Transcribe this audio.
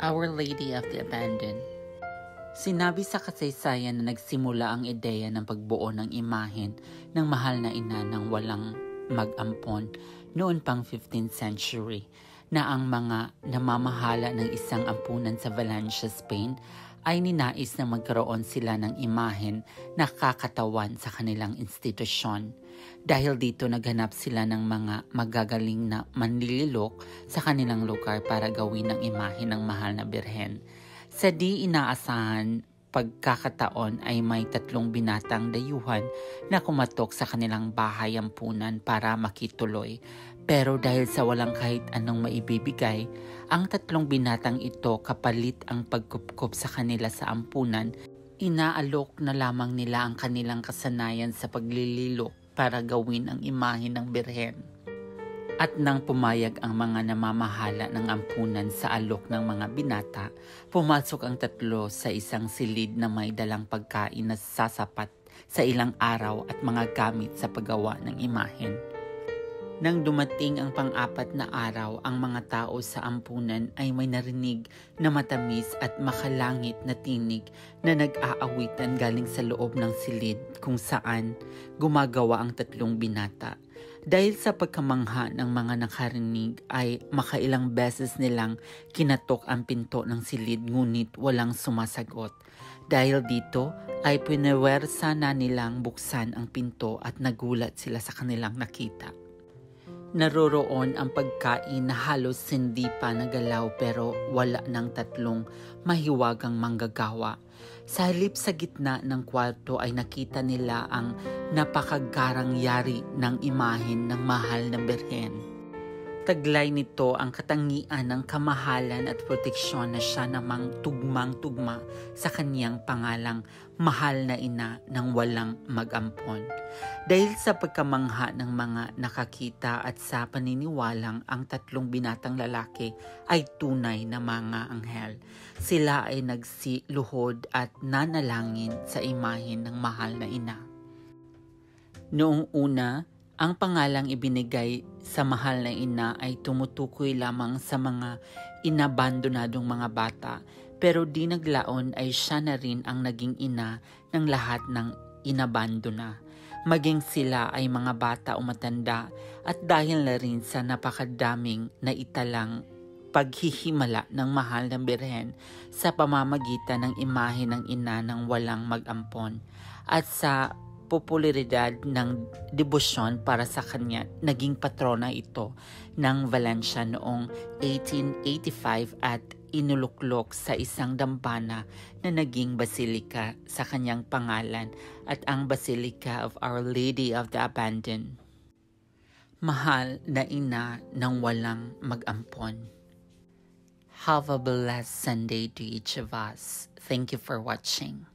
Our Lady of the Abandoned. Sinabi sa kasaysayan na nagsimula ang ideya ng pagbuo ng imahen ng mahal na ina ng walang mag-ampon noon pang 15th century na ang mga namamahala ng isang ampunan sa Valencia, Spain ay ninais na magkaroon sila ng imahen na kakatawan sa kanilang institusyon. Dahil dito naghanap sila ng mga magagaling na manlililok sa kanilang lugar para gawin ang imahe ng mahal na birhen. Sa di inaasahan pagkakataon ay may 3 binatang dayuhan na kumatok sa kanilang bahay ampunan para makituloy. Pero dahil sa walang kahit anong maibibigay, ang 3 binatang ito kapalit ang pagkupkup sa kanila sa ampunan, inaalok na lamang nila ang kanilang kasanayan sa paglililok para gawin ang imahe ng birhen. At nang pumayag ang mga namamahala ng ampunan sa alok ng mga binata, pumasok ang 3 sa isang silid na may dalang pagkain na sasapat sa ilang araw at mga gamit sa paggawa ng imahen. Nang dumating ang pang-4 na araw, ang mga tao sa ampunan ay may narinig na matamis at makalangit na tinig na nag-aawitan galing sa loob ng silid kung saan gumagawa ang 3 binata. Dahil sa pagkamangha ng mga nakarinig ay makailang beses nilang kinatok ang pinto ng silid ngunit walang sumasagot. Dahil dito ay pinewersa na nilang buksan ang pinto at nagulat sila sa kanilang nakita. Naroroon ang pagkain na halos hindi pa nagalaw pero wala ng 3 mahiwagang manggagawa. Sa halip sa gitna ng kwarto ay nakita nila ang napakagarang yari ng imahen ng mahal na birhen. Taglay nito ang katangian ng kamahalan at proteksyon na siya namang tugmang-tugma sa kaniyang pangalang mahal na ina ng walang mag-ampon. Dahil sa pagkamangha ng mga nakakita at sa paniniwalang ang 3 binatang lalaki ay tunay na mga anghel, sila ay nagsiluhod at nanalangin sa imahen ng mahal na ina. Noong una, ang pangalang ibinigay sa mahal na ina ay tumutukoy lamang sa mga inabandonadong mga bata, pero di naglaon ay siya na rin ang naging ina ng lahat ng inabandona. Maging sila ay mga bata o matanda, at dahil na rin sa napakadaming naitalang paghihimala ng mahal na birhen sa pamamagitan ng imahe ng ina ng walang mag-ampon at sa popularidad ng debosyon para sa kanya, naging patrona ito ng Valencia noong 1885 at inuluklok sa isang dambana na naging basilika sa kanyang pangalan at ang Basilica of Our Lady of the Abandoned. Mahal na ina ng walang mag-ampon. Have a blessed Sunday to each of us. Thank you for watching.